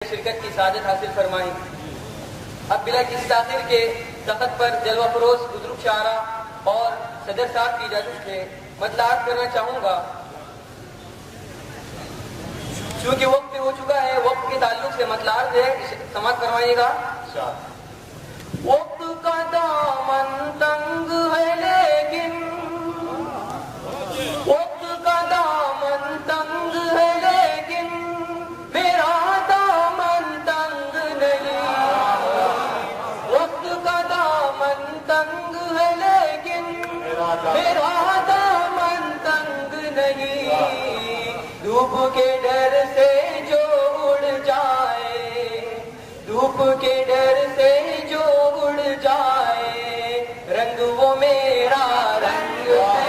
شرکت کی سعادت حاصل فرمائیں۔ اب بلا کسی تاخیر کے تخت پر جلوہ فروز بزرگ شاعرہ اور صدر صاحب کی اجازت سے مطلعات کرنا چاہوں گا۔ چونکہ وقت ہو چکا ہے، وقت کے تعلق سے مطلعات ہے، سماعت فرمائیے گا۔ وقت کا دامن تنگ ہے لیکن وقت کا دامن تنگ ہے لیکن میرا دامن تنگ نہیں۔ وقت کا دامن تنگ ہے لیکن میرا دامن تنگ نہیں۔ دھوپ کے ڈر سے جو اڑ جائے، دھوپ کے ڈر سے جو اڑ جائے، رنگ وہ میرا رنگ ہے۔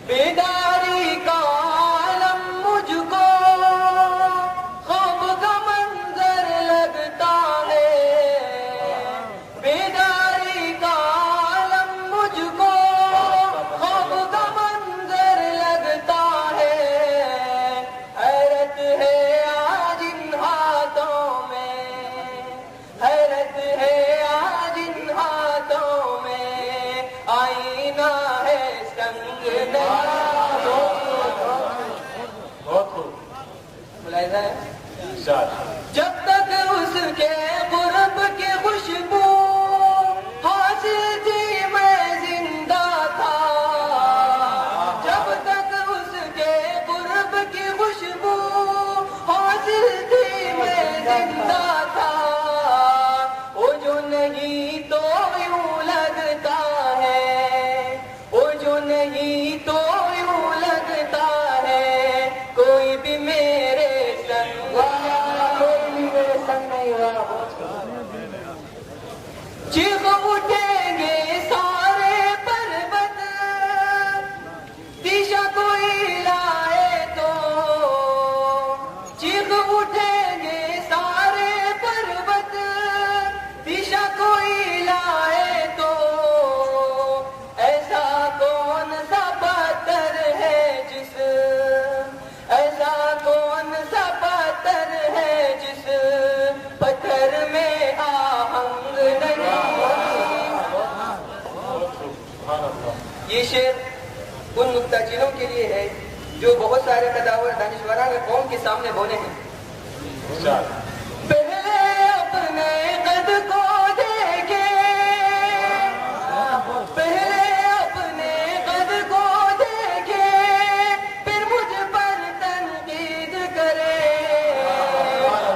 بیداری کا عالم مجھ کو خواب کا منظر لگتا ہے۔ بیداری کا عالم مجھ کو خواب کا منظر لگتا ہے۔ حیرت ہے آج ان ہاتھوں میں، حیرت ہے آج ان ہاتھوں میں، آئینہ ہے سنگ ملاحظہ ہے۔ جب تک اس کے قرب کی خوشبو حاصل تھی میں زندہ تھا، جب تک اس کے قرب کی خوشبو حاصل تھی میں زندہ تھا۔ وہ جو نہیں تو یوں لگتا ہے، وہ جو نہیں تو یوں لگتا ہے کوئی بھی میرے سنگ، کوئی بھی میرے سنگ نہیں ہوا۔ چیخ اٹھیں گے سارے پربت، تیشا کوئی لائے تو، چیخ اٹھیں گے سارے پربت، تیشا کوئی لائے تو، ایسا کون سا پتھر ہے جس، ایسا کون سا پتھر ہے جس پتھر میں آہنگ نہیں۔ یہ شعر ان نکتہ چینوں کے لیے ہے جو بہت سارے قداور دانشوران قوم کے سامنے بولے ہیں۔ پہلے اپنے قد کو دیکھے، پہلے اپنے قد کو دیکھے، پھر مجھ پر تنقید کرے۔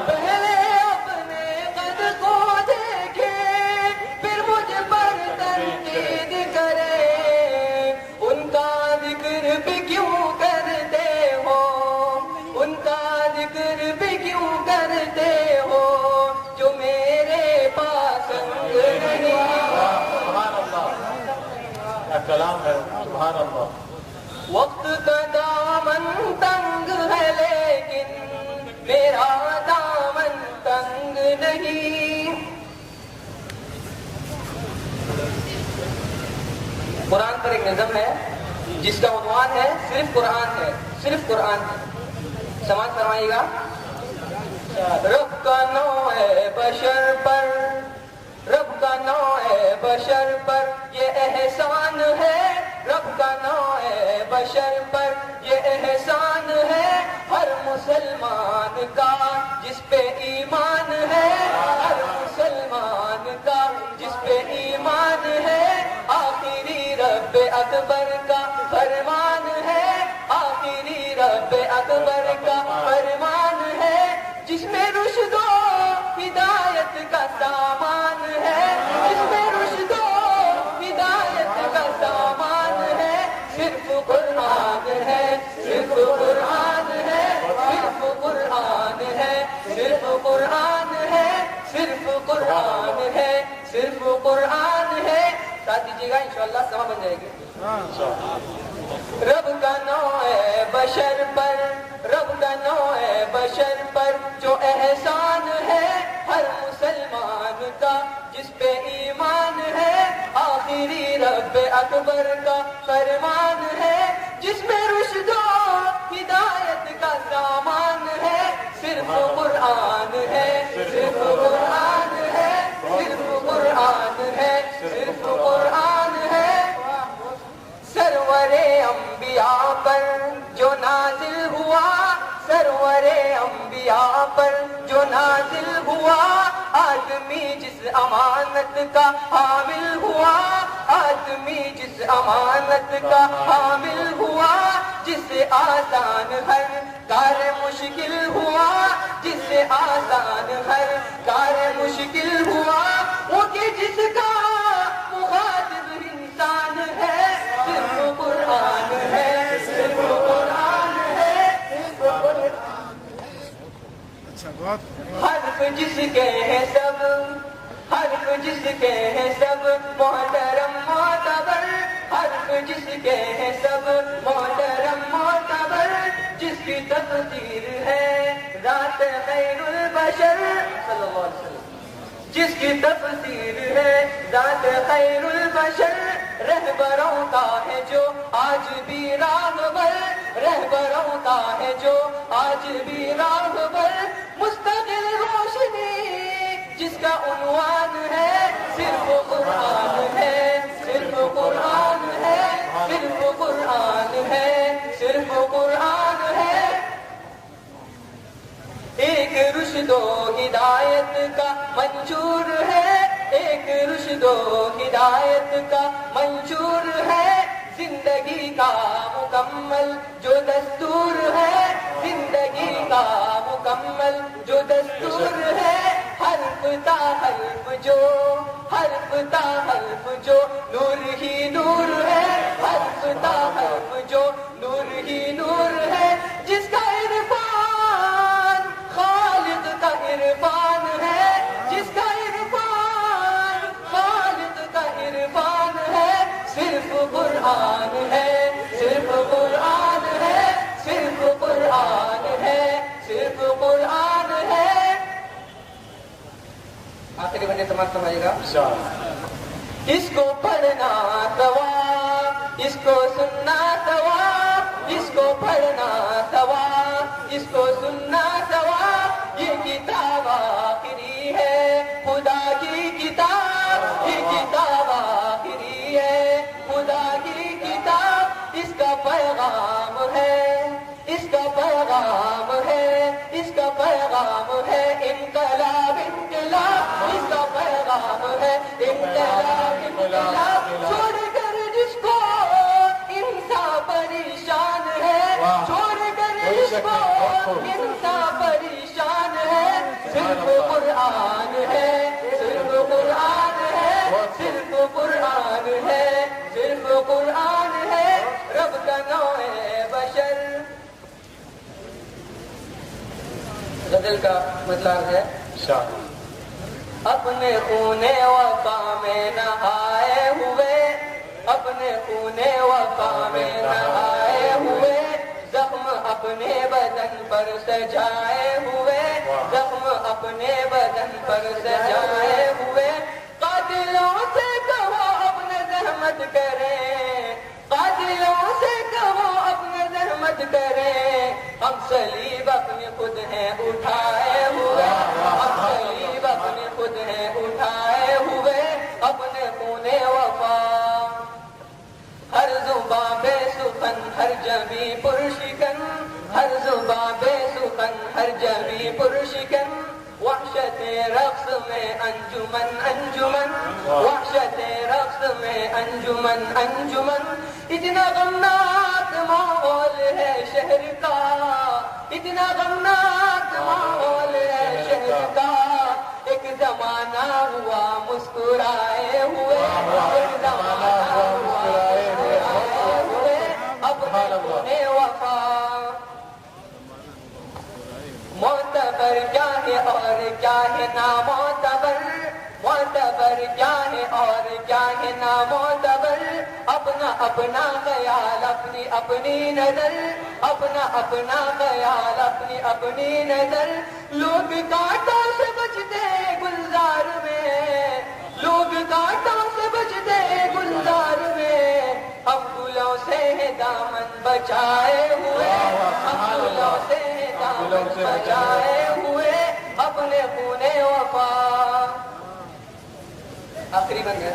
پہلے اپنے قد کو دیکھے، پھر مجھ پر تنقید کرے۔ ان کا ذکر بھی کیوں کرتے ہو، ان کا ذکر بھی کیوں کرتے ہو جو میرے پاس نہیں۔ کلام ہے، سبحان اللہ۔ وقت کا دامن تنگ ہے لیکن میرا دامن تنگ نہیں۔ قرآن پر ایک نظم ہے جس کا عنوان ہے صرف قرآن ہے، صرف قرآن ہے، سماعت فرمائیے گا۔ رب کا نوع بشر پر، رب کا نوع بشر پر یہ احسان ہے، رب کا نوع بشر پر یہ احسان ہے، ہر مسلمان کا جس پہ ایمان ہے، ہر مسلمان کا جس پہ ایمان ہے، آخری رب اکبر کا فرمان ہے، آخری رب اکبر کا فرمان ہے، جس میں رشد و ہدایت کا سامان ہے، جس میں رشد و ہدایت کا سامان ہے، صرف قرآن ہے، صرف قرآن ہے، صرف قرآن ہے، صرف قرآن ہے، صرف قرآن ہے، صرف قرآن ہے۔ ساتھ دیجیے گا انشاءاللہ سما بن جائے گی۔ رب کا نوع بشر پر، رب کا نوع بشر پر جو احسان ہے، ہر مسلمان کا جس پہ ایمان ہے، آخری رب اکبر کا فرمان ہے، جس میں رشد و ہدایت کا سامان ہے صرف قرآن ہے، صرف قرآن ہے، صرف قرآن ہے، صرف قرآن ہے۔ سرور انبیاء پر جو نازل ہوا، سرور انبیاء پر جو نازل ہوا، آدمی جس امانت کا حامل ہوا، آدمی جس امانت کا حامل ہوا، جس سے آسان ہر کار مشکل ہوا، جس سے آسان ہر کار مشکل ہوا، وہ کہ جس کا مخاطب انسان ہے، صرف قرآن ہے، صرف قرآن ہے، صرف قرآن۔ حرف جس کے ہیں سب، حرف جس کے ہیں سب محترم معتبر، حرف جس کے ہیں سب محترم معتبر، جس کی تفسیر ہے ذات خیر البشر صلی اللہ علیہ وسلم، جس کی تفسیر ہے ذات خیر البشر، رہبروں کا ہے جو آج بھی راہبر، رہبروں کا ہے جو آج بھی راہبر، مستقل روشنی جس کا عنوان ہے صرف قرآن ہے، صرف قرآن ہے، صرف قرآن ہے، صرف قرآن ہے۔ ایک رشد و ہدایت کا منشور ہے، ایک رشد و ہدایت کا منشور ہے، زندگی کا مکمل جو دستور ہے، زندگی کا مکمل جو دستور ہے، حرف تا حرف جو، حرف تا حرف جو نور ہی نور ہے، حرف تا حرف جو نور ہی نور ہے، جس کا عرفان خالق کا عرفان ہے، جس کا عرفان خالق کا عرفان ہے، صرف قرآن ہے، صرف قرآن ہے، صرف قرآن ہے، صرف قرآن ہے۔ آخری بندے سمجھ سمجھے گا، اس کو پڑھنا ثواب، اس کو سننا ثواب، اس کو پڑھنا ثواب، اس کو سننا ثواب، یہ کتاب آخری ہے خدا کی کتاب، یہ کتاب آخری ہے خدا کی کتاب، اس کا پیغام ہے، اس کا پیغام ہے، اس کا پیغام ہے انقلاب انقلاب، اس کا پیغام ہے انقلاب انقلاب، چھوڑ کر جس کو انسان پریشان ہے، چھوڑ کر جس کو انسان پریشان ہے، صرف قرآن ہے، صرف قرآن ہے، صرف قرآن ہے، صرف قرآن ہے، رب کا نوع بشر۔ غزل کا مطلب ہے اپنے خون وفا میں نہائے ہوئے، اپنے خون وفا میں نہائے ہوئے، زخم اپنے بدن پر سجائے ہوئے، زخم اپنے بدن پر سجائے ہوئے، قاتلوں سے کہو اپنے زحمت کریں، قاتلوں سے کہو اپنے زحمت کریں، ہم صلیب اپنے خود ہیں اٹھائے ہوئے، ہم صلیب اپنے خود ہیں اٹھائے ہوئے، اپنے خون وفا، ہر زباں بے سخن ہر جبیں پرشکن، ہر زباں بے سخن ہر جبیں پرشکن، وحشت رقص میں انجمن انجمن، وحشت رقص میں انجمن انجمن، اتنا غمناک ماحول ہے شہر کا، اتنا غمناک ماحول ہے شہر کا، ایک زمانہ ہوا مسکرائے ہوئے، ایک زمانہ ہوا مسکرائے ہوئے، اب ہے وفا، معتبر کیا ہے اور کیا ہے نامعتبر، معتبر کیا ہے اور کیا ہے نامعتبر، اپنا اپنا خیال اپنی اپنی نظر، اپنا اپنا خیال اپنی اپنی نظر، لوگ کانٹوں سے بچتے گلزار میں، لوگ کانٹوں سے بچتے گلزار میں، ہم گلوں سے دامن بچائے ہوئے، ہم گلوں سے بچائے ہوئے اپنے خونے وفا. آخری بن گیا.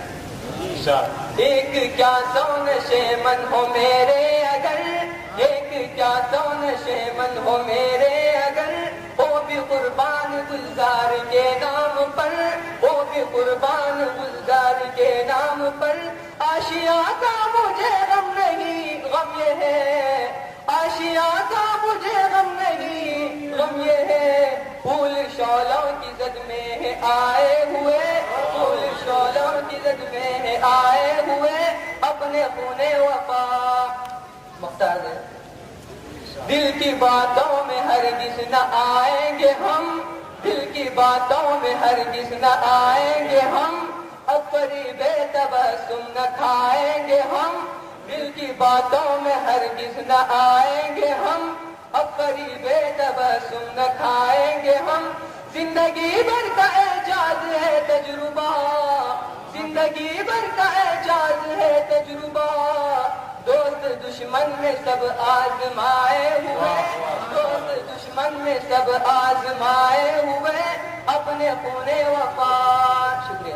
ایک کیا سو نشے من ہو میرے اگر, ایک کیا سو نشے من ہو میرے اگر, وہ بھی قربان گلزار کے نام پر, وہ بھی قربان گلزار کے نام پر. آشیا کا مجھے غم نہیں, غم یہ ہے, آشیا کا مجھے غم نہیں, غم یہ ہے, پھول شعلوں کی زد میں ہے آئے ہوئے, پھول شعلوں کی زد میں ہے آئے ہوئے اپنے خونے وفا. مختار ہے. دل کی باتوں میں ہرگز نہ آئیں گے ہم, دل کی باتوں میں ہرگز نہ آئیں گے ہم, اب قریب تبسم نہ کھائیں گے ہم, دل کی باتوں میں ہرگز نہ آئیں گے ہم, اب قریب تبسم نہ کھائیں گے ہم. زندگی بھر کا اعجاز ہے تجربہ, زندگی بھر کا اعجاز ہے تجربہ, دوست دشمن میں سب آزمائے ہوئے, دوست دشمن میں سب آزمائے ہوئے اپنے خونے وفا. شکریہ.